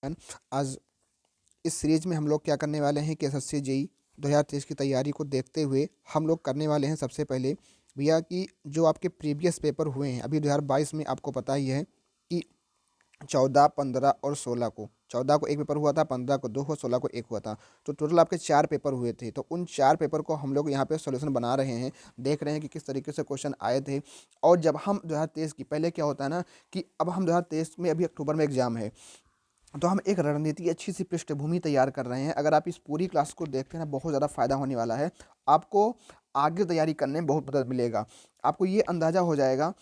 आज इस सीरीज में हम लोग क्या करने वाले हैं कि एसएससी जेई 2023 की तैयारी को देखते हुए हम लोग करने वाले हैं सबसे पहले भैया कि जो आपके प्रीवियस पेपर हुए हैं अभी 2022 में, आपको पता ही है कि 14, 15 और 16 को, 14 को एक पेपर हुआ था, 15 को 2 हुआ, 16 को एक हुआ था। तो टोटल आपके 4 पेपर हुए थे। तो उन 4 पेपर को हम लोग यहाँ पे सॉल्यूशन बना रहे हैं, देख रहे हैं कि किस तरीके से क्वेश्चन आए थे। और जब हम 2023 की, पहले क्या होता है ना कि अब हम 2023 में अभी अक्टूबर में एग्जाम है, तो हम एक रणनीति, अच्छी सी पृष्ठभूमि तैयार कर रहे हैं। अगर आप इस पूरी क्लास को देखते हैं ना, बहुत ज़्यादा फायदा होने वाला है आपको। आगे तैयारी करने में बहुत मदद मिलेगा। आपको ये अंदाज़ा हो जाएगा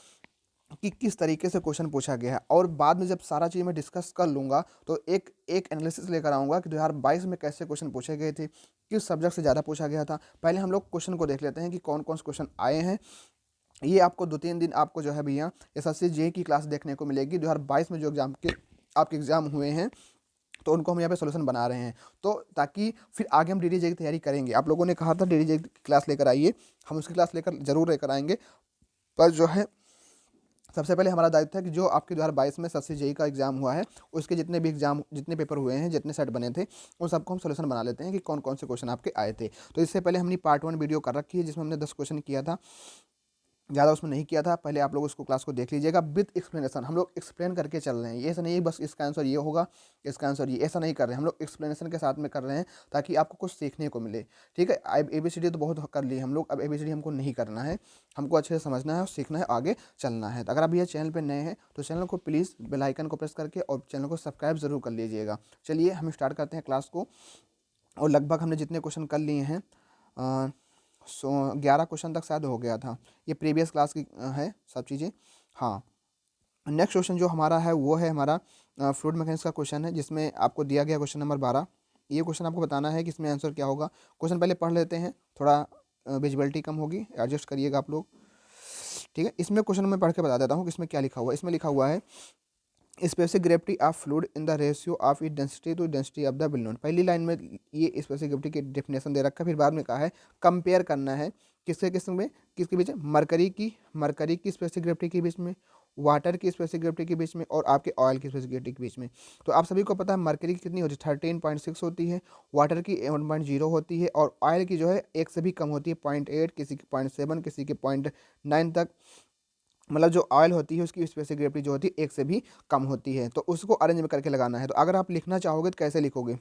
कि किस तरीके से क्वेश्चन पूछा गया है। और बाद में जब सारा चीज़ मैं डिस्कस कर लूँगा तो एक एक एनालिसिस लेकर आऊँगा कि 2022 में कैसे क्वेश्चन पूछे गए थे, किस सब्जेक्ट से ज़्यादा पूछा गया था। पहले हम लोग क्वेश्चन को देख लेते हैं कि कौन कौन से क्वेश्चन आए हैं। ये आपको 2-3 दिन आपको जो है भैया एसएससी जेईई की क्लास देखने को मिलेगी। 2022 में जो एग्जाम के आपके एग्जाम हुए हैं, तो उनको हम यहाँ पे सॉल्यूशन बना रहे हैं। तो ताकि फिर आगे हम डीडीजे की तैयारी करेंगे। आप लोगों ने कहा था डीडीजे की क्लास लेकर आइए, हम उसकी क्लास लेकर ज़रूर लेकर आएंगे। पर जो है सबसे पहले हमारा दायित्व है कि जो आपके 2022 में एसएससी जेईई का एग्जाम हुआ है, उसके जितने भी एग्जाम, जितने पेपर हुए हैं, जितने सेट बने थे, उन सबको हम सॉल्यूशन बना लेते हैं कि कौन कौन से क्वेश्चन आपके आए थे। तो इससे पहले हमने पार्ट 1 वीडियो कर रखी है जिसमें हमने 10 क्वेश्चन किया था, ज़्यादा उसमें नहीं किया था। पहले आप लोग उसको क्लास को देख लीजिएगा विद एक्सप्लेनेशन। हम लोग एक्सप्लेन करके चल रहे हैं, ये ऐसा नहीं है बस इसका आंसर ये होगा, इसका आंसर ये, ऐसा नहीं कर रहे हैं। हम लोग एक्सप्लेनेशन के साथ में कर रहे हैं ताकि आपको कुछ सीखने को मिले। ठीक है, अब एबीसीडी तो बहुत कर ली हम लोग, अब एबीसीडी हमको नहीं करना है, हमको अच्छे से समझना है और सीखना है, आगे चलना है। तो अगर आप ये चैनल पर नए हैं तो चैनल को प्लीज़ बेल आइकन को प्रेस करके और चैनल को सब्सक्राइब ज़रूर कर लीजिएगा। चलिए हम स्टार्ट करते हैं क्लास को। और लगभग हमने जितने क्वेश्चन कर लिए हैं, 11 क्वेश्चन तक शायद हो गया था। ये प्रीवियस क्लास की है सब चीज़ें। हाँ, नेक्स्ट क्वेश्चन जो हमारा है वो है हमारा फ्लूइड मैकेनिक्स का क्वेश्चन है, जिसमें आपको दिया गया क्वेश्चन नंबर 12। ये क्वेश्चन आपको बताना है कि इसमें आंसर क्या होगा। क्वेश्चन पहले पढ़ लेते हैं, थोड़ा विजिबिलिटी कम होगी, एडजस्ट करिएगा आप लोग। ठीक है, इसमें क्वेश्चन मैं पढ़ के बता देता हूँ कि इसमें क्या लिखा हुआ है। इसमें लिखा हुआ है specific gravity of fluid in the ratio of it density to density of the balloon. पहली लाइन में ये स्पेसिफिक ग्रेविटी की डेफिनेशन दे रखा है, फिर बाद में कहा है कंपेयर करना है किसके किस में, किसके बीच में, मरकरी की स्पेसिफिक ग्रेविटी के बीच में, वाटर की स्पेसिफिक ग्रेविटी के बीच में और आपके ऑयल की स्पेसिफिक ग्रेविटी के बीच में। तो आप सभी को पता है मरकरी की कितनी होती है, 13.6 होती है, वाटर की 1.0 होती है और ऑयल की जो है एक से भी कम होती है, 0.8, किसी की 0.7, किसी की 0.9 तक। मतलब जो ऑयल होती है उसकी स्पेसिफिक ग्रेविटी जो होती है एक से भी कम होती है। तो उसको अरेंज में करके लगाना है। तो अगर आप लिखना चाहोगे तो कैसे लिखोगे?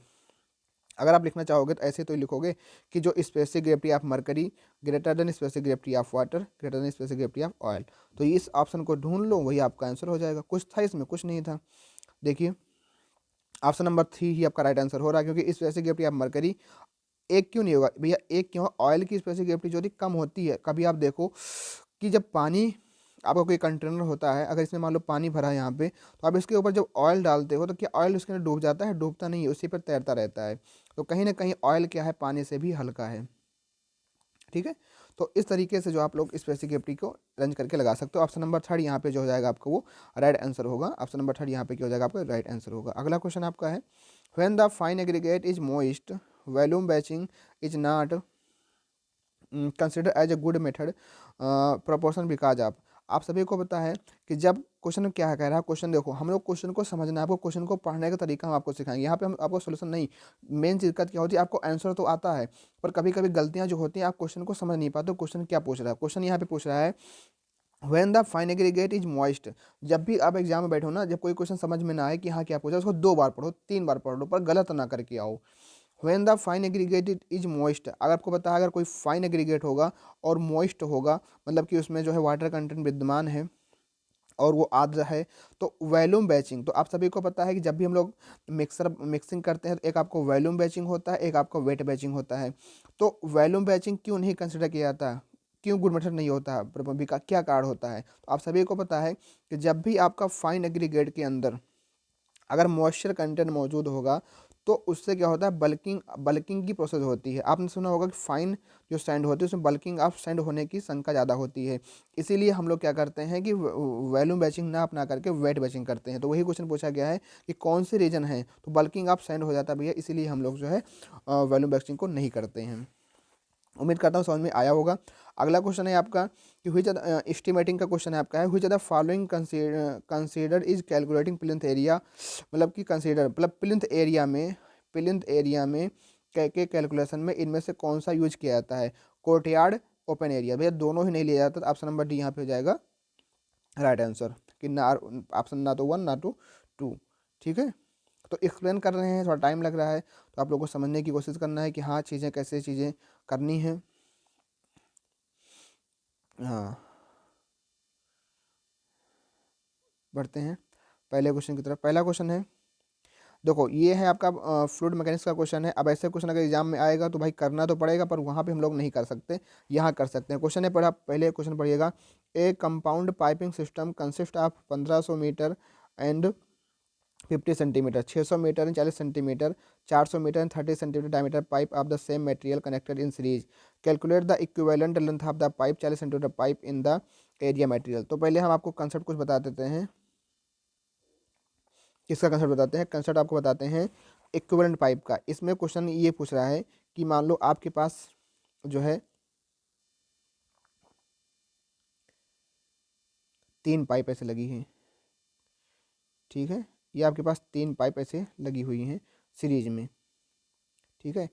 अगर आप लिखना चाहोगे तो ऐसे तो लिखोगे कि जो specific gravity of mercury greater than specific gravity of water greater than specific gravity of oil. तो इस ऑप्शन को ढूंढ लो, वही आपका आंसर हो जाएगा। कुछ था इसमें? कुछ नहीं था। देखिए ऑप्शन नंबर 3 ही आपका राइट आंसर हो रहा है, क्योंकि स्पेसिफिक ग्रेविटी ऑफ मरकरी एक क्यों नहीं होगा भैया? एक क्यों? ऑयल की स्पेसिफिक ग्रेविटी जो होती है कम होती है। कभी आप देखो कि जब पानी, आपका कोई कंटेनर होता है, अगर इसमें मान लो पानी भरा है यहाँ पे, तो आप इसके ऊपर जब ऑयल डालते हो तो क्या ऑयल उसके अंदर डूब जाता है? डूबता नहीं है, उसी पर तैरता रहता है। तो कहीं ना कहीं ऑयल क्या है, पानी से भी हल्का है। ठीक है, तो इस तरीके से जो आप लोग स्पेसिफिक ग्रेविटी को अरेंज करके लगा सकते हो। ऑप्शन नंबर 3 यहाँ पे जो हो जाएगा आपको वो राइट आंसर होगा। ऑप्शन नंबर 3 यहाँ पे क्या हो जाएगा आपका राइट आंसर होगा। अगला क्वेश्चन आपका है when the fine aggregate is moist volume batching is not consider as a good method proportion because आप सभी को पता है कि जब क्वेश्चन क्या कह रहा है, क्वेश्चन देखो, हम लोग क्वेश्चन को समझना है, आपको क्वेश्चन को पढ़ने का तरीका हम आपको सिखाएंगे। यहाँ पे हम आपको सोल्यूशन नहीं, मेन दिक्कत क्या होती है, आपको आंसर तो आता है पर कभी कभी गलतियाँ जो होती हैं आप क्वेश्चन को समझ नहीं पाते। क्वेश्चन क्या पूछ रहा है? क्वेश्चन यहाँ पे पूछ रहा है when the fine aggregate is moist. जब भी आप एग्जाम में बैठो ना, जब कोई क्वेश्चन समझ में ना आए कि हाँ क्या पूछा, उसको 2 बार पढ़ो, 3 बार पढ़ लो, पर गलत ना करके आओ। When the fine aggregate is moist, अगर आपको पता है अगर कोई फाइन एग्रीगेट होगा और मॉइस्ट होगा, मतलब कि उसमें जो है वाटर कंटेंट विद्यमान है और वो आर्द्र है, तो वॉल्यूम बैचिंग। तो आप सभी को पता है कि जब भी हम लोग मिक्सिंग करते हैं तो एक आपको वॉल्यूम बैचिंग होता है, एक आपका वेट बैचिंग होता है। तो वॉल्यूम बैचिंग क्यों नहीं कंसिडर किया जाता, क्यों गुड मेथड नहीं होता है, का क्या कारण होता है? तो आप सभी को पता है कि जब भी आपका फाइन एग्रीगेट के अंदर अगर मॉइस्चर कंटेंट मौजूद होगा तो उससे क्या होता है, बल्किंग की प्रोसेस होती है। आपने सुना होगा कि फाइन जो सैंड होती है उसमें बल्किंग ऑफ सैंड होने की शंका ज़्यादा होती है। इसीलिए हम लोग क्या करते हैं कि वॉल्यूम बैचिंग ना अपना करके वेट बैचिंग करते हैं। तो वही क्वेश्चन पूछा गया है कि कौन से रीजन है, तो बल्किंग ऑफ सैंड हो जाता है भैया, इसीलिए हम लोग जो है वॉल्यूम बैचिंग को नहीं करते हैं। उम्मीद करता हूँ समझ में आया होगा। अगला क्वेश्चन है आपका कि हुई एस्टिमेटिंग का क्वेश्चन है आपका है हुई the following consider is calculating plinth area, मतलब कि कंसीडर मतलब प्लिंथ एरिया में के कैलकुलेशन में इनमें से कौन सा यूज किया जाता है? Courtyard, open area. भैया दोनों ही नहीं लिया जाता, तो ऑप्शन नंबर डी यहाँ पे हो जाएगा राइट आंसर कि ना ऑप्शन ना तो 1 ना तो 2। ठीक है, तो एक्सप्लेन कर रहे हैं, थोड़ा टाइम लग रहा है, तो आप लोगों को समझने की कोशिश करना है कि हाँ चीज़ें कैसे चीज़ें करनी है। हाँ, बढ़ते हैं पहले क्वेश्चन की तरफ। पहला क्वेश्चन है, देखो ये है आपका फ्लूइड मैकेनिक्स का क्वेश्चन है। अब ऐसे क्वेश्चन अगर एग्जाम में आएगा तो भाई करना तो पड़ेगा, पर वहाँ पे हम लोग नहीं कर सकते, यहाँ कर सकते हैं। क्वेश्चन है पढ़ा, पहले क्वेश्चन पढ़िएगा। A compound piping system consist of 1500 metre and 50 centimetre, 600 metre and 40 centimetre, 400 metre and 30 centimetre diameter pipe of the same material connected in series. Calculate the equivalent length of the pipe, 40 centimetre pipe in the area material. तो पहले हम आपको concept कुछ बता देते हैं। किसका concept बताते हैं? कंसेप्ट आपको बताते हैं इक्विवेलेंट पाइप का। इसमें क्वेश्चन ये पूछ रहा है कि मान लो आपके पास जो है 3 पाइप ऐसे लगी हैं, ठीक है, ये आपके पास 3 पाइप ऐसे लगी हुई हैं सीरीज में, ठीक है।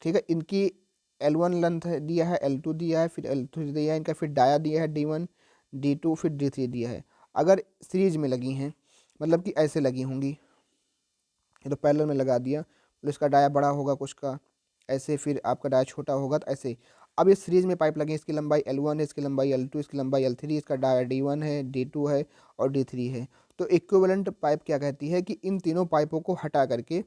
ठीक है, इनकी L1 लेंथ दिया है, L2 दिया है, फिर L3 दिया है इनका, फिर डाया दिया है D1, D2, फिर D3 दिया है। अगर सीरीज में लगी हैं, मतलब कि ऐसे लगी होंगी, ये तो पैरेलल में लगा दिया, तो इसका डाया बड़ा होगा कुछ का, ऐसे फिर आपका डाया छोटा होगा, तो ऐसे। अब ये सीरीज में पाइप लगे, इसकी लंबाई L1 है, इसकी लंबाई L2, इसकी लंबाई L3, इसका डाया D1 है, D2 है और D3 है। तो इक्विवेलेंट पाइप क्या कहती है कि इन तीनों पाइपों को हटा करके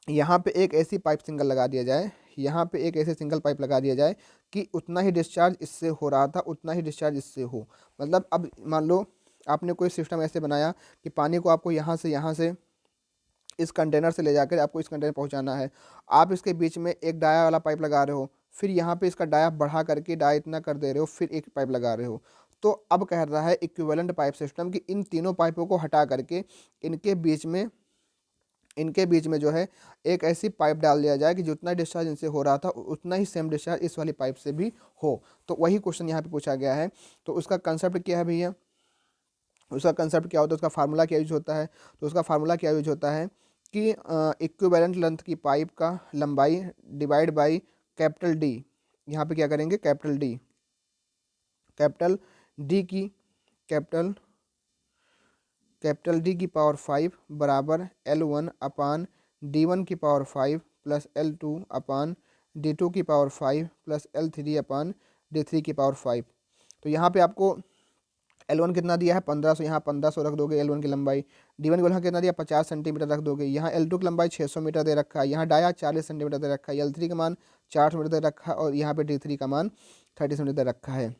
यहाँ पे एक ऐसी पाइप सिंगल लगा दिया जाए, यहाँ पे एक ऐसे सिंगल पाइप लगा दिया जाए कि उतना ही डिस्चार्ज इससे हो रहा था, उतना ही डिस्चार्ज इससे हो। मतलब अब मान लो आपने कोई सिस्टम ऐसे बनाया कि पानी को आपको यहाँ से इस कंटेनर से ले जाकर आपको इस कंटेनर पहुँचाना है। आप इसके बीच में एक डाया वाला पाइप लगा रहे हो, फिर यहाँ पे इसका डाया बढ़ा करके डाया इतना कर दे रहे हो, फिर एक पाइप लगा रहे हो। तो अब कह रहा है इक्विवेलेंट पाइप सिस्टम कि इन तीनों पाइपों को हटा करके इनके बीच में जो है एक ऐसी पाइप डाल दिया जाए कि जितना डिस्चार्ज इनसे हो रहा था उतना ही सेम डिस्चार्ज इस वाली पाइप से भी हो। तो वही क्वेश्चन यहाँ पे पूछा गया है। तो उसका कंसेप्ट क्या है भैया? उसका कंसेप्ट क्या होता है, उसका फार्मूला क्या यूज होता है? तो उसका फार्मूला क्या यूज होता है कि इक्विवेलेंट लेंथ की पाइप का लंबाई डिवाइड बाई कैपिटल डी। यहाँ पे क्या करेंगे? कैपिटल डी की कैपिटल डी की पावर 5 बराबर L1 अपान D1 की पावर 5 प्लस L2 अपान D2 की पावर 5 प्लस L3 अपान D3 की पावर 5। तो यहाँ पे आपको L1 कितना दिया है? 1500, यहाँ 1500 रख दोगे L1 की लंबाई। D1 को यहाँ कितना दिया? 50 सेंटीमीटर रख दोगे। यहाँ L2 की लंबाई 600 मीटर दे रखा है, यहाँ डाया 40 सेंटीमीटर दे रखा है, L3 का मान 400 मीटर दे रखा है और यहाँ पे D3 का मान 30 सेंटीमीटर दे रखा है।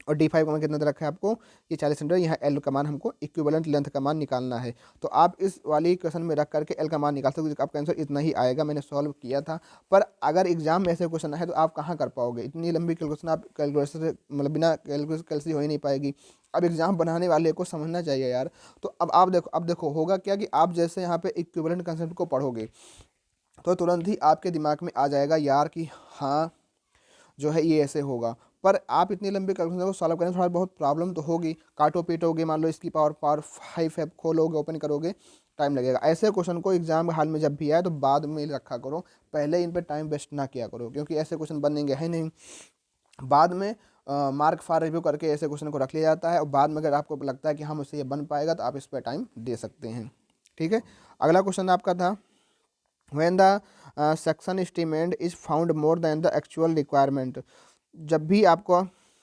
और D5 का मान कितना दे रखा है आपको? ये 40 सेंटीमीटर। यहाँ L का मान हमको इक्विवेलेंट लेंथ का मान निकालना है। तो आप इस वाली क्वेश्चन में रख करके L का मान निकाल सकते हो। आपका आंसर इतना ही आएगा, मैंने सॉल्व किया था। पर अगर एग्जाम में ऐसे क्वेश्चन है तो आप कहाँ कर पाओगे? इतनी लंबी कैलकुलेशन आप कैलकुलेशन से मतलब बिना कैलकुलेशन हो ही नहीं पाएगी। अब एग्जाम बनाने वाले को समझना चाहिए यार। तो अब देखो होगा क्या कि आप जैसे यहाँ पे इक्विवेलेंट कंसेप्ट को पढ़ोगे तो तुरंत ही आपके दिमाग में आ जाएगा यार कि हाँ जो है ये ऐसे होगा। पर आप इतनी लंबी कैलकुलेशन को सॉल्व करने में थोड़ा बहुत प्रॉब्लम तो होगी, काटो पीटोगे, मान लो इसकी पावर पावर 5 है, खोलोगे ओपन करोगे, टाइम लगेगा। ऐसे क्वेश्चन को एग्जाम हाल में जब भी आए तो बाद में रखा करो, पहले इन पे टाइम वेस्ट ना किया करो, क्योंकि ऐसे क्वेश्चन बनेंगे है नहीं। बाद में मार्क फॉर रिव्यू करके ऐसे क्वेश्चन को रख लिया जाता है, और बाद में अगर आपको लगता है कि हम उससे ये बन पाएगा तो आप इस पर टाइम दे सकते हैं। ठीक है, अगला क्वेश्चन आपका था when the section estimate is found more than the actual requirement। जब भी आपको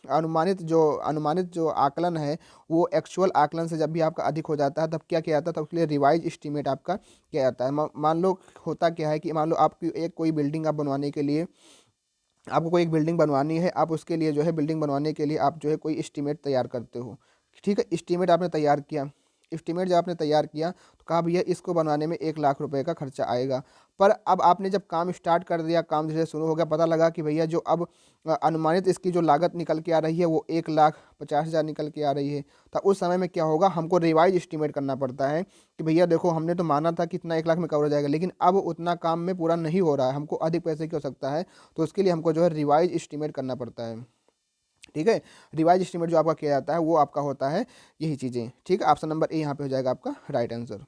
अनुमानित जो आकलन है वो एक्चुअल आकलन से जब भी आपका अधिक हो जाता है तब क्या किया जाता है? तब उसके लिए रिवाइज एस्टीमेट आपका किया जाता है। मान लो होता क्या है कि मान लो आपकी एक कोई बिल्डिंग आप बनवाने के लिए, आपको कोई एक बिल्डिंग बनवानी है, आप उसके लिए जो है बिल्डिंग बनवाने के लिए आप जो है कोई एस्टीमेट तैयार करते हो। ठीक है, एस्टीमेट आपने तैयार किया, एस्टिमेट जब आपने तैयार किया तो कहा भैया इसको बनाने में 1 लाख रुपए का खर्चा आएगा। पर अब आपने जब काम स्टार्ट कर दिया, काम धीरे शुरू हो गया, पता लगा कि भैया जो अब अनुमानित इसकी जो लागत निकल के आ रही है वो 1,50,000 निकल के आ रही है। तो उस समय में क्या होगा, हमको रिवाइज एस्टिमेट करना पड़ता है कि भैया देखो हमने तो माना था कि इतना 1 लाख में कवर हो जाएगा, लेकिन अब उतना काम में पूरा नहीं हो रहा है, हमको अधिक पैसे की हो सकता है। तो उसके लिए हमको जो है रिवाइज एस्टिमेट करना पड़ता है। ठीक है, रिवाइज एस्टिमेट जो आपका किया जाता है वो आपका होता है यही चीज़ें। ठीक है, ऑप्शन नंबर ए यहाँ पे हो जाएगा आपका राइट आंसर।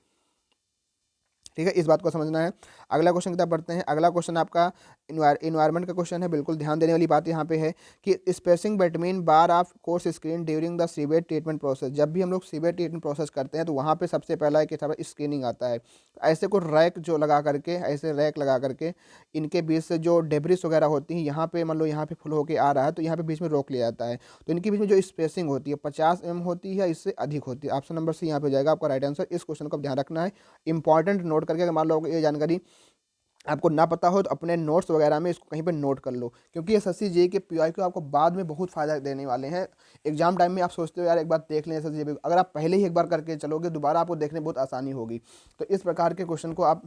ठीक है, इस बात को समझना है। अगला क्वेश्चन की तरफ बढ़ते हैं। अगला क्वेश्चन आपका इन्वायरमेंट का क्वेश्चन है। बिल्कुल ध्यान देने वाली बात यहाँ पे है कि spacing between bar of course screen during the sewage treatment process. जब भी हम लोग सीवेज ट्रीटमेंट प्रोसेस करते हैं तो वहाँ पे सबसे पहला एक स्क्रीनिंग आता है। ऐसे को रैक जो लगा करके, ऐसे रैक लगा करके इनके बीच से जो डेब्रिस वगैरह होती हैं, यहाँ पे मान लो यहाँ पे फुल होके आ रहा है तो यहाँ पे बीच में रोक लिया जाता है। तो इनके बीच में जो स्पेसिंग होती है 50 mm होती है, इससे अधिक होती है। ऑप्शन नंबर सी यहाँ पे हो जाएगा आपका राइट आंसर। इस क्वेश्चन को ध्यान रखना है, इंपॉर्टेंट नोट करके। अगर मान लो ये जानकारी आपको ना पता हो तो अपने नोट्स वगैरह में इसको कहीं पे नोट कर लो, क्योंकि एसएससी जेईई के पीवाईक्यू आपको बाद में बहुत फायदा देने वाले हैं। एग्जाम टाइम में आप सोचते हो यार एक बार देख लें एसएससी जेईई, अगर आप पहले ही एक बार करके चलोगे दोबारा आपको देखने में बहुत आसानी होगी। तो इस प्रकार के क्वेश्चन को आप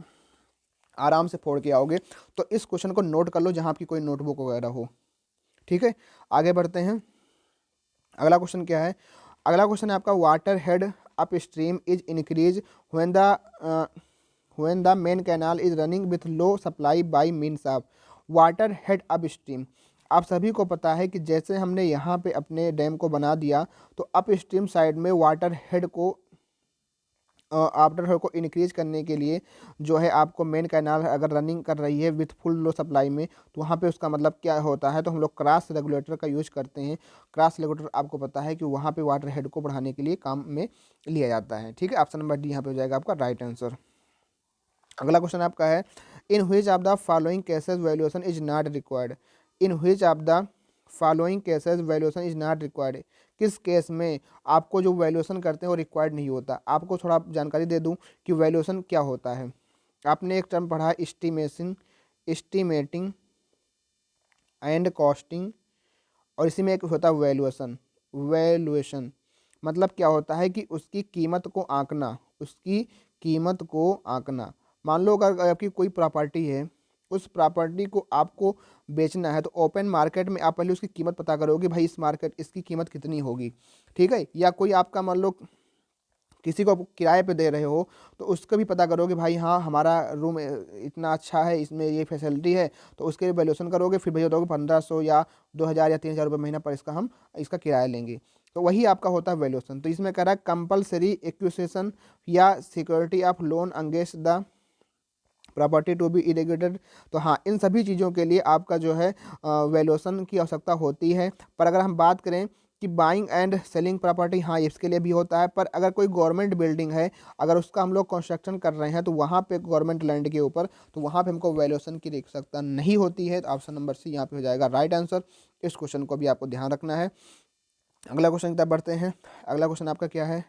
आराम से फोड़ के आओगे। तो इस क्वेश्चन को नोट कर लो जहाँ आपकी कोई नोटबुक वगैरह हो। ठीक है, आगे बढ़ते हैं। अगला क्वेश्चन क्या है, अगला क्वेश्चन है आपका water head up stream is increase when the main canal is running with low supply by means of water head upstream। आप सभी को पता है कि जैसे हमने यहाँ पे अपने डैम को बना दिया तो अप स्ट्रीम साइड में वाटर हेड को को इंक्रीज करने के लिए जो है आपको मेन कैनाल अगर रनिंग कर रही है विथ फुल लो सप्लाई में, तो वहाँ पे उसका मतलब क्या होता है, तो हम लोग क्रॉस रेगुलेटर का यूज करते हैं। क्रॉस रेगुलेटर आपको पता है कि वहाँ पे वाटर हेड को बढ़ाने के लिए काम में लिया जाता है। ठीक है, ऑप्शन नंबर डी यहाँ पे हो जाएगा आपका राइट आंसर। अगला क्वेश्चन आपका है in which of the following cases valuation is not required. In which of the following cases valuation is not required. किस केस में आपको जो वैल्यूएशन करते हैं वो रिक्वायर्ड नहीं होता। आपको थोड़ा जानकारी दे दूं कि वैल्यूएशन क्या होता है। आपने एक टर्म पढ़ा है एस्टिमेटिंग एंड कॉस्टिंग, और इसी में एक होता है वैल्यूएशन। वैल्यूएशन मतलब क्या होता है कि उसकी कीमत को आंकना, उसकी कीमत को आंकना। मान लो अगर आपकी कोई प्रॉपर्टी है, उस प्रॉपर्टी को आपको बेचना है तो ओपन मार्केट में आप पहले उसकी कीमत पता करोगे, भाई इस मार्केट इसकी कीमत कितनी होगी। ठीक है, या कोई आपका मान लो किसी को किराए पे दे रहे हो तो उसको भी पता करोगे, भाई हाँ हमारा रूम इतना अच्छा है, इसमें ये फैसिलिटी है, तो उसके वैल्यूएशन करोगे, फिर भैया दोगे 1500 या 2000 या 3000 रुपये महीना पर इसका हम इसका किराया लेंगे। तो वही आपका होता है वैल्यूएशन। तो इसमें कह रहा है कंपलसरी एक्विजिशन या security of loan against the property to be irrigated. तो हाँ, इन सभी चीज़ों के लिए आपका जो है वैल्यूएशन की आवश्यकता होती है। पर अगर हम बात करें कि बाइंग एंड सेलिंग प्रॉपर्टी, हाँ इसके लिए भी होता है। पर अगर कोई गवर्नमेंट बिल्डिंग है, अगर उसका हम लोग कंस्ट्रक्शन कर रहे हैं तो वहाँ पे गवर्नमेंट लैंड के ऊपर, तो वहाँ पे हमको वैल्यूएशन की आवश्यकता नहीं होती है। तो ऑप्शन नंबर सी यहाँ पे हो जाएगा राइट आंसर। इस क्वेश्चन को भी आपको ध्यान रखना है। अगला क्वेश्चन की तरफ बढ़ते हैं। अगला क्वेश्चन आपका क्या है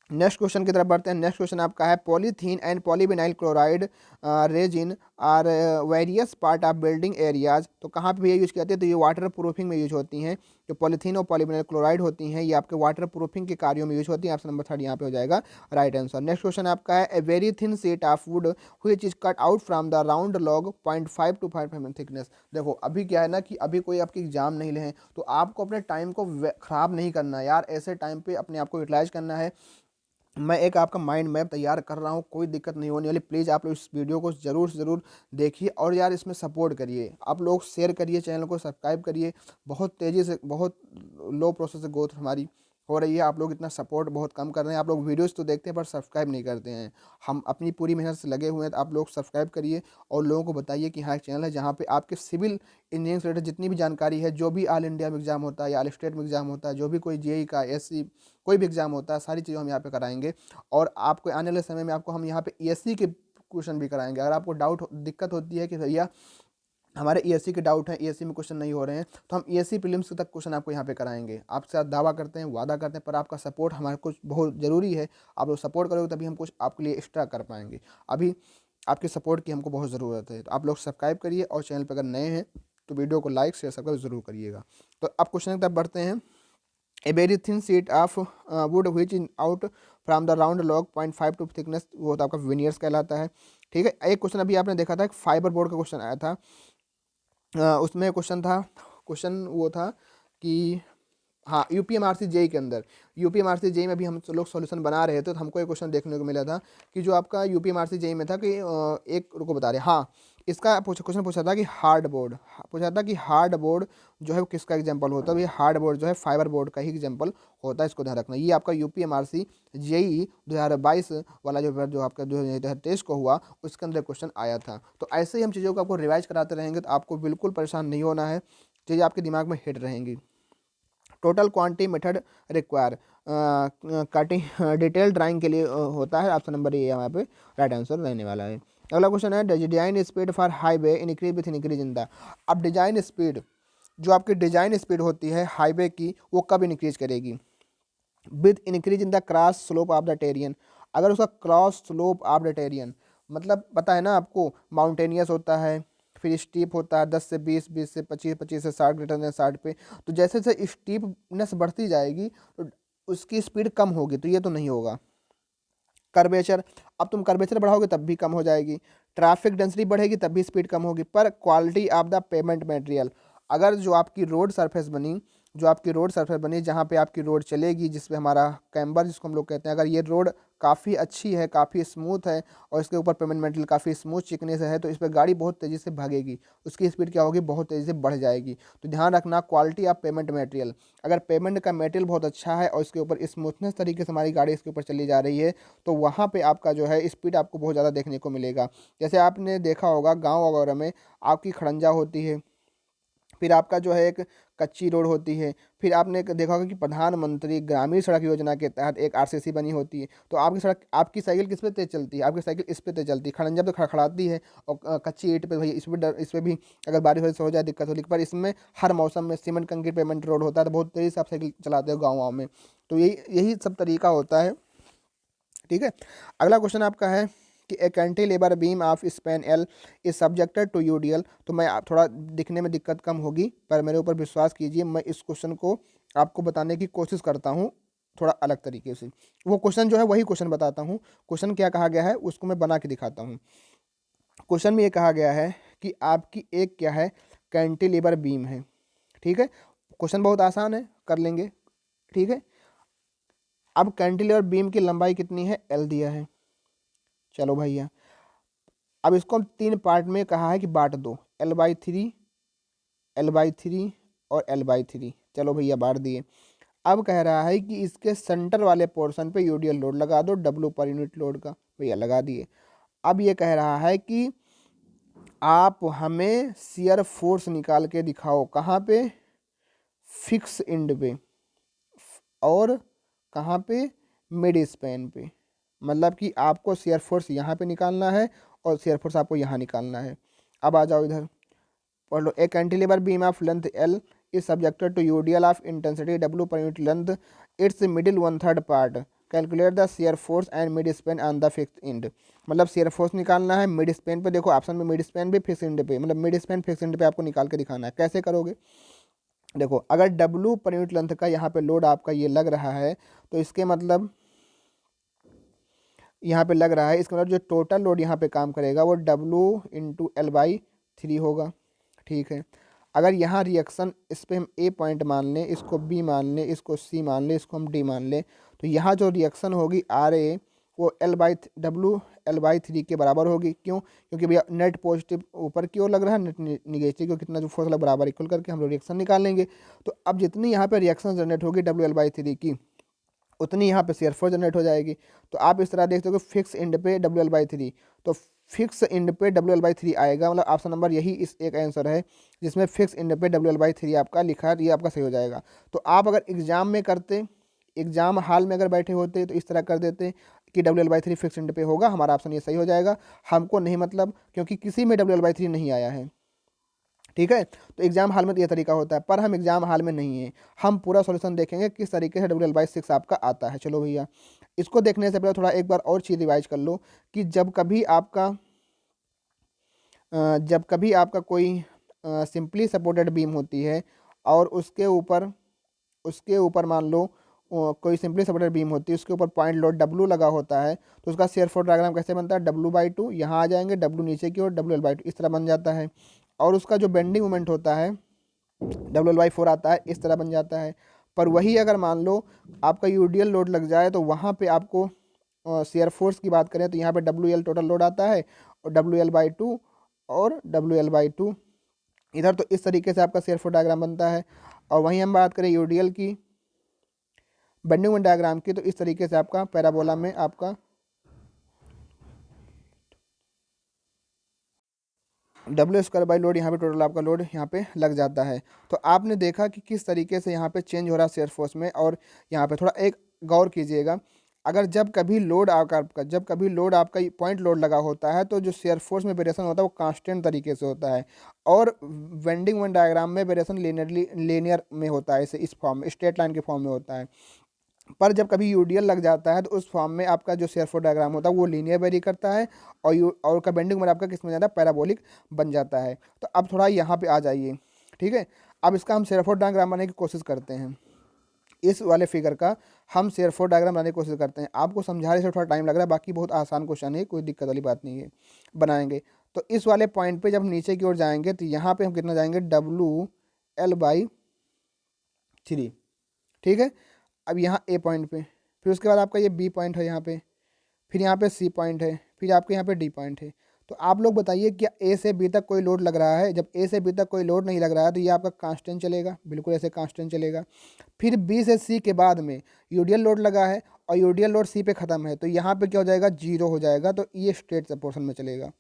नेक्स्ट क्वेश्चन की तरफ बढ़ते हैं। नेक्स्ट क्वेश्चन आपका है polythene and polyvinyl chloride resin are various part of building areas. तो कहाँ पे भी यूज किया जाती है, तो ये वाटर प्रूफिंग में यूज होती हैं। जो पॉलीथीन और पॉलीविनाइल क्लोराइड होती हैं ये आपके वाटर प्रूफिंग के कार्यों में यूज होती हैं। ऑप्शन नंबर 3 यहाँ पे हो जाएगा राइट आंसर। नेक्स्ट क्वेश्चन आपका है ए very thin sheet of would which is cut out from the round log 0.5 to 5 mm thickness. देखो अभी क्या है ना कि अभी कोई आपकी एग्जाम नहीं ले हैं, तो आपको अपने टाइम को खराब नहीं करना है यार। ऐसे टाइम पे अपने आप को यूटिलाइज करना है। मैं एक आपका माइंड मैप तैयार कर रहा हूँ, कोई दिक्कत नहीं होने वाली। प्लीज़ आप लोग इस वीडियो को ज़रूर से ज़रूर देखिए और यार इसमें सपोर्ट करिए। आप लोग शेयर करिए, चैनल को सब्सक्राइब करिए। बहुत तेज़ी से, बहुत लो प्रोसेस से ग्रोथ हमारी हो रही है। आप लोग इतना सपोर्ट बहुत कम कर रहे हैं। आप लोग वीडियोस तो देखते हैं पर सब्सक्राइब नहीं करते हैं। हम अपनी पूरी मेहनत से लगे हुए हैं, तो आप लोग सब्सक्राइब करिए और लोगों को बताइए कि हाँ एक चैनल है जहाँ पे आपके सिविल इंजीनियरिंग से रिलेटेड जितनी भी जानकारी है, जो भी ऑल इंडिया में एग्जाम होता है या ऑल स्टेट में एग्जाम होता है, जो भी कोई जेईई का एससी कोई भी एग्जाम होता है, सारी चीज़ें हम यहाँ पे कराएंगे। और आपको आने वाले समय में आपको हम यहाँ पे ईएससी के क्वेश्चन भी कराएंगे। अगर आपको दिक्कत होती है कि भैया हमारे ईएससी के डाउट हैं, ईएससी में क्वेश्चन नहीं हो रहे हैं, तो हम ईएससी प्रीलिम्स तक क्वेश्चन आपको यहाँ पे कराएंगे। आपसे आप दावा करते हैं, वादा करते हैं, पर आपका सपोर्ट हमारे कुछ बहुत ज़रूरी है। आप लोग सपोर्ट करोगे तभी हम कुछ आपके लिए एक्स्ट्रा कर पाएंगे। अभी आपके सपोर्ट की हमको बहुत ज़रूरत है। तो आप लोग सब्सक्राइब करिए और चैनल पर अगर नए हैं तो वीडियो को लाइक शेयर सब्सक्राइब ज़रूर करिएगा। तो अब क्वेश्चन की तरफ बढ़ते हैं। A very thin sheet of wood which in out from the round log 0.5 to thickness, वो होता है आपका विनियर्स कहलाता है। ठीक है, एक क्वेश्चन अभी आपने देखा था, एक फाइबर बोर्ड का क्वेश्चन आया था। उसमें क्वेश्चन वो था कि हाँ, यूपीएमआरसी जेई के अंदर, यूपीएमआरसी जेई में भी हम लोग सॉल्यूशन बना रहे थे, तो हमको एक क्वेश्चन देखने को मिला था कि जो आपका यूपीएमआरसी जेई में था कि एक रुको बता रहे, हाँ, इसका क्वेश्चन पूछा था कि हार्ड बोर्ड, पूछा था कि हार्ड बोर्ड जो है वो किसका एग्जांपल होता है। ये हार्ड बोर्ड जो है फाइबर बोर्ड का ही एग्जांपल होता है, इसको ध्यान रखना। ये आपका यूपीएमआरसी जेई 2022 वाला जो पेपर जो आपका 2023 को हुआ, उसके अंदर क्वेश्चन आया था। तो ऐसे ही हम चीज़ों को आपको रिवाइज कराते रहेंगे, तो आपको बिल्कुल परेशान नहीं होना है, चीज़ें आपके दिमाग में हिट रहेंगी। Total quantity method require cutting detail drawing के लिए होता है। ऑप्शन नंबर ए यहाँ पे राइट आंसर रहने वाला है। अगला क्वेश्चन है design speed for highway increase with increase in the. अब डिजाइन स्पीड, जो आपकी डिजाइन स्पीड होती है हाईवे की, वो कब इंक्रीज करेगी? With increase in the cross slope of the terrain. अगर उसका cross slope of the terrain, मतलब पता है ना आपको, माउंटेनियस होता है, फिर स्टीप होता है 10 से 20, 20 से 25, 25 से 60, ग्रेटर देन 60 पे। तो जैसे जैसे स्टीपनेस बढ़ती जाएगी तो उसकी स्पीड कम होगी, तो ये तो नहीं होगा। कर्वेचर, अब तुम कर्वेचर बढ़ाओगे तब भी कम हो जाएगी। ट्रैफिक डेंसिटी बढ़ेगी तब भी स्पीड कम होगी। पर quality of the payment material, अगर जो आपकी रोड सरफेस बनी, जो आपकी रोड सरफेस बनी जहाँ पे आपकी रोड चलेगी, जिसपे हमारा कैम्बर जिसको हम लोग कहते हैं, अगर ये रोड काफ़ी अच्छी है, काफ़ी स्मूथ है, और इसके ऊपर पेमेंट मटेरियल काफ़ी स्मूथ चिकनेस है, तो इस पर गाड़ी बहुत तेज़ी से भागेगी, उसकी स्पीड क्या होगी, बहुत तेज़ी से बढ़ जाएगी। तो ध्यान रखना क्वालिटी ऑफ पेमेंट मटेरियल, अगर पेमेंट का मटेरियल बहुत अच्छा है और इसके ऊपर स्मूथनेस तरीके से हमारी गाड़ी इसके ऊपर चली जा रही है, तो वहाँ पे आपका जो है स्पीड आपको बहुत ज़्यादा देखने को मिलेगा। जैसे आपने देखा होगा गाँव वगैरह में आपकी खड़ंजा होती है, फिर आपका जो है एक कच्ची रोड होती है, फिर आपने देखा होगा कि प्रधानमंत्री ग्रामीण सड़क योजना के तहत एक आरसीसी बनी होती है। तो आपकी सड़क, आपकी साइकिल किस पे तेज चलती है? आपकी साइकिल इस पे तेज चलती है, खड़ंजा पे खड़खड़ाती है, और कच्ची ईंट पे भाई इस पे भी अगर बारिश वजह से हो जाए दिक्कत होगी। पर इसमें हर मौसम में सीमेंट कंक्रीट पेमेंट रोड होता है, तो बहुत तेज़ी से आप साइकिल चलाते हो गाँव में। तो यही यही सब तरीका होता है। ठीक है, अगला क्वेश्चन आपका है कि a cantilever beam of span L is subjected to UDL. तो मैं थोड़ा दिखने में दिक्कत कम होगी, पर मेरे ऊपर विश्वास कीजिए, मैं इस क्वेश्चन को आपको बताने की कोशिश करता हूँ थोड़ा अलग तरीके से। वो क्वेश्चन जो है वही क्वेश्चन बताता हूँ, क्वेश्चन क्या कहा गया है उसको मैं बना के दिखाता हूँ। क्वेश्चन में ये कहा गया है कि आपकी एक क्या है, कैंटिलीवर बीम है। ठीक है, क्वेश्चन बहुत आसान है, कर लेंगे। ठीक है, अब कैंटिलीवर बीम की लंबाई कितनी है, एल दिया है। चलो भैया, अब इसको हम 3 पार्ट में कहा है कि बांट दो, L/3, L/3 और L/3। चलो भैया बांट दिए। अब कह रहा है कि इसके सेंटर वाले पोर्शन पे यूडीएल लोड लगा दो, W पर यूनिट लोड का, भैया लगा दिए। अब ये कह रहा है कि आप हमें शियर फोर्स निकाल के दिखाओ, कहाँ पे, फिक्स एंड पे, और कहाँ पे, मिड स्पैन पे। मतलब कि आपको शियर फोर्स यहाँ पे निकालना है और शियर फोर्स आपको यहाँ निकालना है। अब आ जाओ इधर, पढ़ लो। A cantilever beam of length L is subjected to UDL of intensity W per unit length, its middle 1/3 part, calculate the shear force and mid span on the fix end. मतलब शियर फोर्स निकालना है mid span पे, देखो option में mid span पे, fix end पे, मतलब mid span fix end पे आपको निकाल के दिखाना है। कैसे करोगे, देखो अगर W पर यूनिट लेंथ का यहाँ पे लोड आपका ये लग रहा है, तो इसके मतलब यहाँ पे लग रहा है, इसका मतलब जो टोटल लोड यहाँ पे काम करेगा वो W × L/3 होगा। ठीक है, अगर यहाँ रिएक्शन, इस पर हम ए पॉइंट मान लें, इसको बी मान लें, इसको सी मान लें, इसको हम डी मान लें, तो यहाँ जो रिएक्शन होगी RA वो W L/3 के बराबर होगी। क्यों? क्योंकि भैया नेट पॉजिटिव ऊपर की ओर लग रहा है, नेट निगेटिव को कितना जो फोर्स लग बराबर इक्वल करके हम लोग रिएक्शन निकालेंगे। तो अब जितनी यहाँ पे रिएक्शन जनरेट होगी WL/3 की, उतनी यहाँ पे शियर फोर्स जनरेट हो जाएगी। तो आप इस तरह देख सकते हो, फिक्स एंड पे WL/3, तो फिक्स एंड पे WL/3 आएगा। मतलब ऑप्शन नंबर यही इस एक आंसर है जिसमें फिक्स एंड पे WL/3 आपका लिखा है, ये आपका सही हो जाएगा। तो आप अगर एग्जाम में करते, एग्जाम हॉल में अगर बैठे होते तो इस तरह कर देते कि WL/3 फिक्स एंड पे होगा, हमारा ऑप्शन ये सही हो जाएगा। हमको नहीं मतलब, क्योंकि किसी में WL/3 नहीं आया है। ठीक है, तो एग्जाम हाल में तो ये तरीका होता है, पर हम एग्जाम हाल में नहीं है, हम पूरा सॉल्यूशन देखेंगे किस तरीके से WL/6 आपका आता है। चलो भैया, इसको देखने से पहले थोड़ा एक बार और चीज़ रिवाइज कर लो कि जब कभी आपका कोई सिंपली सपोर्टेड बीम होती है और उसके ऊपर उसके ऊपर मान लो कोई सिंपली सपोर्टेड बीम होती है, उसके ऊपर पॉइंट लोड डब्लू लगा होता है, तो उसका शेयर फोर्स डायग्राम कैसे बनता है, W/2, यहाँ आ जाएंगे W नीचे की ओर, WL/2 इस तरह बन जाता है। और उसका जो बेंडिंग मोमेंट होता है WL/4 आता है, इस तरह बन जाता है। पर वही अगर मान लो आपका यूडीएल लोड लग जाए तो वहाँ पे आपको शेयर फोर्स की बात करें तो यहाँ पे WL टोटल लोड आता है और WL/2 और WL/2 इधर, तो इस तरीके से आपका शेयर फोर्स डायग्राम बनता है। और वहीं हम बात करें यूडीएल की बेंडिंग मोमेंट डायग्राम की, तो इस तरीके से आपका पैराबोला में आपका W² लोड यहाँ पे टोटल आपका लोड यहाँ पे लग जाता है। तो आपने देखा कि किस तरीके से यहाँ पे चेंज हो रहा है शेयर फोर्स में। और यहाँ पे थोड़ा एक गौर कीजिएगा, अगर जब कभी लोड आपका पॉइंट लोड लगा होता है तो जो शेयर फोर्स में वेरिएशन होता है वो कांस्टेंट तरीके से होता है, और बेंडिंग मोमेंट डायग्राम में वेरिएशन लीनियर में होता है, इस फॉर्म में स्ट्रेट लाइन के फॉर्म में होता है। पर जब कभी यूडीएल लग जाता है तो उस फॉर्म में आपका जो शेयर फोर्स डायग्राम होता है वो लीनियर वेरी करता है, और का बेंडिंग मोमेंट आपका किस में जाता है, पैराबोलिक बन जाता है। तो अब थोड़ा यहाँ पे आ जाइए, ठीक है। अब इसका हम शेयर फोर्स डायग्राम बनाने की कोशिश करते हैं। इस वाले फिगर का हम शेयर फोर्स डायग्राम बनाने की कोशिश करते हैं। आपको समझाने से थोड़ा टाइम लग रहा है, बाकी बहुत आसान क्वेश्चन है, कोई दिक्कत वाली बात नहीं है, बनाएंगे। तो इस वाले पॉइंट पे जब हम नीचे की ओर जाएंगे तो यहाँ पे हम कितना जाएंगे, WL/3, ठीक है। अब यहाँ ए पॉइंट पे, फिर उसके बाद आपका ये बी पॉइंट है यहाँ पे, फिर यहाँ पे सी पॉइंट है, फिर आपके यहाँ पे डी पॉइंट है। तो आप लोग बताइए क्या ए से बी तक कोई लोड लग रहा है? जब ए से बी तक कोई लोड नहीं लग रहा है तो ये आपका कांस्टेंट चलेगा, बिल्कुल ऐसे कांस्टेंट चलेगा। फिर बी से सी के बाद में यूडीएल लोड लगा है और यूडीएल लोड सी पे ख़त्म है, तो यहाँ पे क्या हो जाएगा, 0 हो जाएगा, तो ये स्ट्रेट पोर्शन में चलेगा,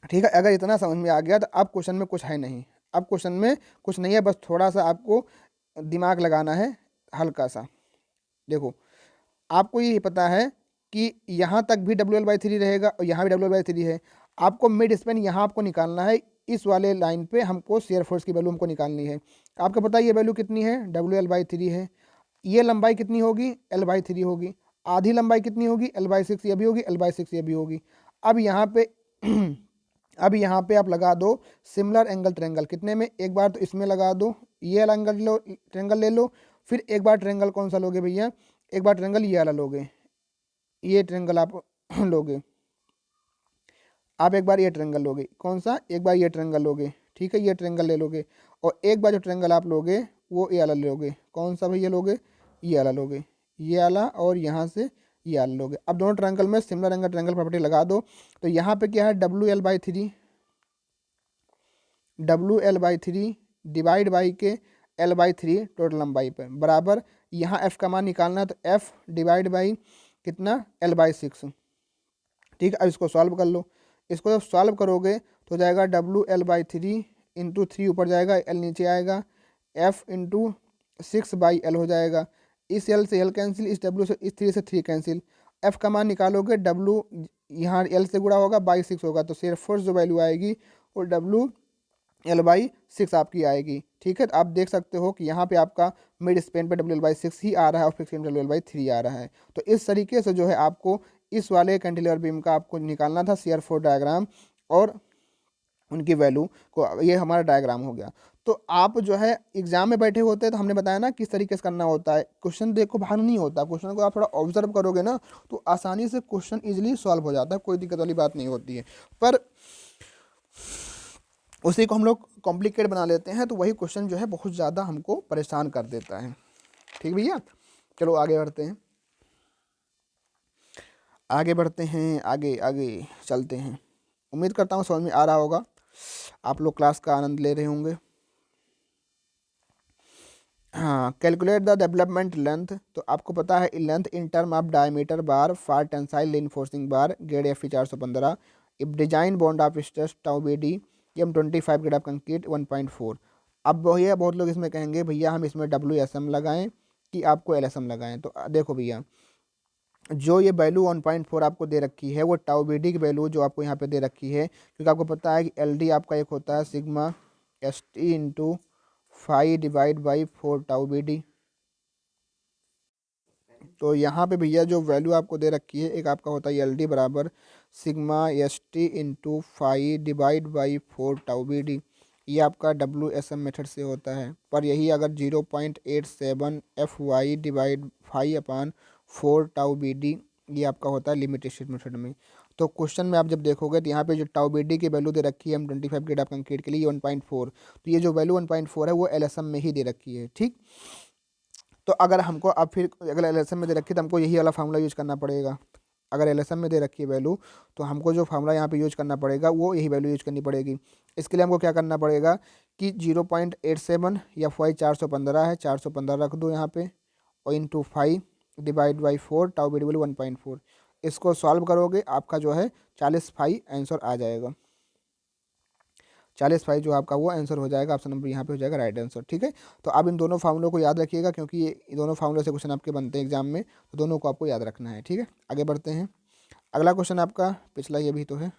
ठीक है। अगर इतना समझ में आ गया तो अब क्वेश्चन में कुछ है नहीं, अब क्वेश्चन में कुछ नहीं है, बस थोड़ा सा आपको दिमाग लगाना है हल्का सा। देखो आपको ये पता है कि यहाँ तक भी WL/3 रहेगा और यहाँ भी WL/3 है। आपको मिड स्पेन यहाँ आपको निकालना है, इस वाले लाइन पे हमको शेयर फोर्स की वैल्यू हमको निकालनी है। आपको पता है ये वैल्यू कितनी है, WL/3 है। ये लंबाई कितनी होगी, L/3 होगी। आधी लंबाई कितनी होगी, L/6 ये भी होगी, L/6 ये भी होगी। अब यहाँ पे अब यहाँ पे आप लगा दो सिमिलर एंगल ट्रेंगल, कितने में, एक बार तो इसमें लगा दो, ये एंगल लो, ट्रेंगल ले लो। फिर एक बार ट्रेंगल कौन सा लोगे भैया, एक बार ट्रेंगल ये वाला लोगे, ये ट्रेंगल आप लोगे, आप एक बार ये ट्रेंगल लोगे, कौन सा, एक बार ये ट्रेंगल लोगे, ठीक है, ये ट्रेंगल ले लोगे। और एक बार जो ट्रेंगल आप लोगे वो ये वाला लोगे, कौन सा भैया लोगे, ये वाला लोगे, ये वाला, और यहाँ से ये वाला लोगे। अब दोनों ट्रेंगल में सिमिलर एंगल ट्रेंगल प्रॉपर्टी लगा दो, तो यहाँ पे क्या है, WL/3 डिवाइड बाई के L/3 टोटल लंबाई पर बराबर, यहाँ F का मान निकालना है तो F डिवाइड बाई कितना, L/6, ठीक है। अब इसको सॉल्व कर लो, इसको जब सॉल्व करोगे तो जाएगा WL/3 इंटू 3 ऊपर जाएगा, L नीचे आएगा, F इंटू 6/L हो जाएगा। इस L से L कैंसिल, इस W से, इस 3 से 3 कैंसिल। F का मान निकालोगे, W यहाँ L से गुणा होगा, बाई 6 होगा, तो शेयर फोर्स जो वैल्यू आएगी वो WL/6 आपकी आएगी, ठीक है। तो आप देख सकते हो कि यहाँ पे आपका मिड स्पेन पे WL/6 ही आ रहा है और फिक्स पे WL/3 आ रहा है। तो इस तरीके से जो है आपको इस वाले कैंटिलीवर बीम का आपको निकालना था शेयर फोर्स डायग्राम और उनकी वैल्यू को, ये हमारा डायग्राम हो गया। तो आप जो है एग्जाम में बैठे होते हैं तो हमने बताया ना किस तरीके से करना होता है। क्वेश्चन देखो बाहर नहीं होता, क्वेश्चन को आप थोड़ा ऑब्जर्व करोगे ना तो आसानी से क्वेश्चन इजीली सॉल्व हो जाता है, कोई दिक्कत वाली बात नहीं होती है। पर उसी को हम लोग कॉम्प्लिकेट बना लेते हैं, तो वही क्वेश्चन जो है बहुत ज़्यादा हमको परेशान कर देता है, ठीक भैया। चलो आगे बढ़ते हैं, आगे बढ़ते हैं, आगे आगे चलते हैं। उम्मीद करता हूँ समझ में आ रहा होगा, आप लोग क्लास का आनंद ले रहे होंगे। हाँ, कैलकुलेट द डेवलपमेंट लेंथ, तो आपको पता है length in term of diameter bar for tensile reinforcing bar grade FE 415 if design bond of stress tau BD M25 grade of concrete 1.4। अब भैया बहुत लोग इसमें कहेंगे भैया हम इसमें WSM लगाएं कि आपको LSM लगाएं। तो देखो भैया जो ये वैल्यू 1.4 आपको दे रखी है वो टाउ BD की वैल्यू जो आपको यहाँ पे दे रखी है, क्योंकि आपको पता है कि LD आपका एक होता है sigma ST into 5 divide by 4 tau BD। तो यहाँ पे भैया जो वैल्यू आपको दे रखी है, एक आपका होता है LD बराबर sigma ST into 5 divide by 4 tau BD। ये आपका WSM मेथड से होता है। पर यही अगर 0.87 FY डिवाइड 5/4 टाउ BD ये आपका होता है लिमिटेशन मेथड में। तो क्वेश्चन में आप जब देखोगे तो यहाँ पे जो टाउ BD की वैल्यू दे रखी है M25 ग्रेड ऑफ कंक्रीट के लिए 1.4, तो ये जो वैल्यू 1.4 है वो LSM में ही दे रखी है। ठीक, तो अगर हमको अब फिर अगर LSM में दे रखी है तो हमको यही वाला फार्मूला यूज करना पड़ेगा। अगर LSM में दे रखी है वैल्यू तो हमको जो फार्मूला यहाँ पे यूज करना पड़ेगा वो यही वैल्यू यूज करनी पड़ेगी। इसके लिए हमको क्या करना पड़ेगा कि 0.87 या FY 415 है, 415 रख दो यहाँ पे और into 5 divide by 4 tau BD value 1.4। इसको सॉल्व करोगे आपका जो है 40 आंसर आ जाएगा। 40 जो आपका वो आंसर हो जाएगा, ऑप्शन नंबर यहाँ पे हो जाएगा राइट आंसर। ठीक है, तो आप इन दोनों फार्मूलों को याद रखिएगा क्योंकि ये दोनों फार्मूलों से क्वेश्चन आपके बनते हैं एग्जाम में, तो दोनों को आपको याद रखना है। ठीक है, आगे बढ़ते हैं। अगला क्वेश्चन आपका पिछला ये भी तो है।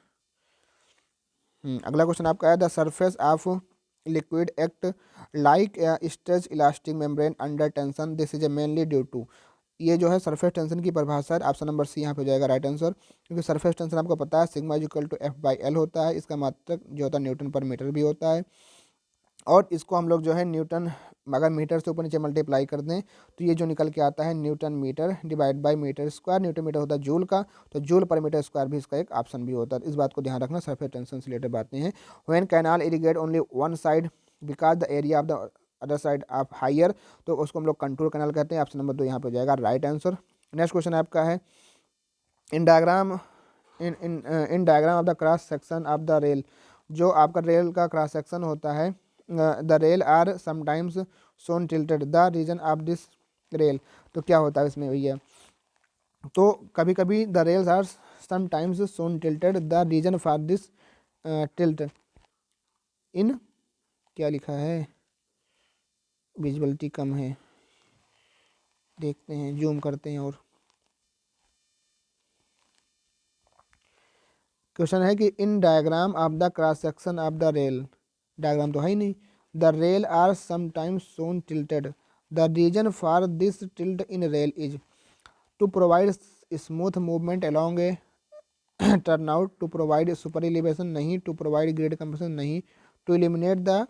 अगला क्वेश्चन आपका है the surface of liquid act like stretch elastic membrane under tension, this is a mainly due to. ये जो है सरफेस टेंशन की परिभाषा है, ऑप्शन नंबर सी यहाँ पे हो जाएगा राइट आंसर। क्योंकि सरफेस टेंशन आपको पता है सिग्मा इक्वल टू F/L होता है, इसका मात्रक जो होता है न्यूटन पर मीटर भी होता है। और इसको हम लोग जो है न्यूटन अगर मीटर से ऊपर नीचे मल्टीप्लाई कर दें तो ये जो निकल के आता है newton metre divide by metre square. Newton metre होता है जूल का, तो जूल पर मीटर स्क्वायर भी इसका एक ऑप्शन भी होता है। इस बात को ध्यान रखना, सरफेस टेंशन से रिलेटेड बातें हैं। When canal irrigate only one side because the area of the other side of higher, तो उसको हम लोग कंटूर कैनाल कहते हैं। ऑप्शन नंबर 2 यहाँ पे हो जाएगा राइट आंसर। नेक्स्ट क्वेश्चन आपका है in diagram in diagram of the cross section of the rail, जो आपका रेल का क्रॉस सेक्शन होता है the rail are sometimes Son tilted the reason of this rail, तो क्या होता है इसमें भैया, तो कभी कभी the rails are sometimes Son tilted the reason for this tilt in, क्या लिखा है, विजिबिलिटी कम है, देखते हैं जूम करते हैं। और क्वेश्चन है कि in diagram of the cross section of the rail, diagram तो है ही नहीं, the rail are sometimes Son tilted the reason for this tilt in rail is to provide smooth movement along a turn out, to provide super elevation नहीं, to provide grade compression नहीं, to eliminate the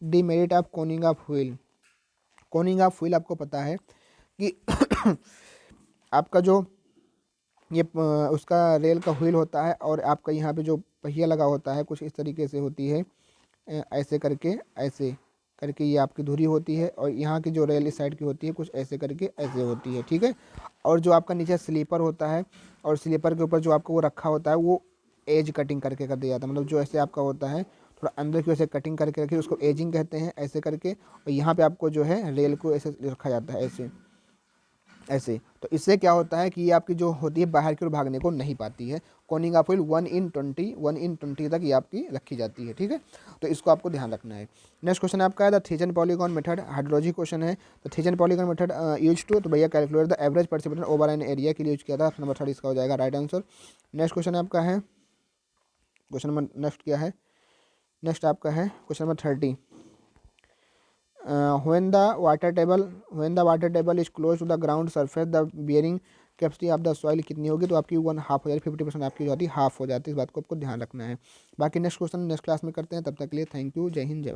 demerit of coning of wheel. Coning of wheel आपको पता है कि आपका जो ये उसका रेल का व्हील होता है और आपका यहाँ पे जो पहिया लगा होता है कुछ इस तरीके से होती है, ऐसे करके ये आपकी धुरी होती है और यहाँ की जो रेल इस साइड की होती है कुछ ऐसे करके ऐसे होती है। ठीक है, और जो आपका नीचे स्लीपर होता है और स्लीपर के ऊपर जो आपको वो रखा होता है वो एज कटिंग करके कर दिया जाता है, मतलब जो ऐसे आपका होता है थोड़ा अंदर की वजह से कटिंग करके रखी, उसको एजिंग कहते हैं ऐसे करके। और यहाँ पे आपको जो है रेल को ऐसे रखा जाता है ऐसे ऐसे, तो इससे क्या होता है कि ये आपकी जो होती है बाहर की ओर भागने को नहीं पाती है। कोनिंग ऑफ व्हील 1/20 तक ये आपकी रखी जाती है। ठीक है, तो इसको आपको ध्यान रखना है। नेक्स्ट क्वेश्चन आपका है the Thiessen polygon method, hydrology question है। तो Thiessen polygon method use to, तो भैया calculate the average precipitation over an area के लिए यूज किया था। नंबर 3 इसका हो जाएगा राइट आंसर। नेक्स्ट क्वेश्चन आपका है, क्वेश्चन नंबर नेक्स्ट क्या है, नेक्स्ट आपका है question number 30। when the water table is close to the ground surface the bearing capacity of the soil कितनी होगी, तो आपकी 1/2 हो जाती है, 50% आपकी जो होती है हाफ हो जाती है। इस बात को आपको ध्यान रखना है। बाकी नेक्स्ट क्वेश्चन नेक्स्ट क्लास में करते हैं, तब तक के लिए थैंक यू, जय हिंद जय भारत।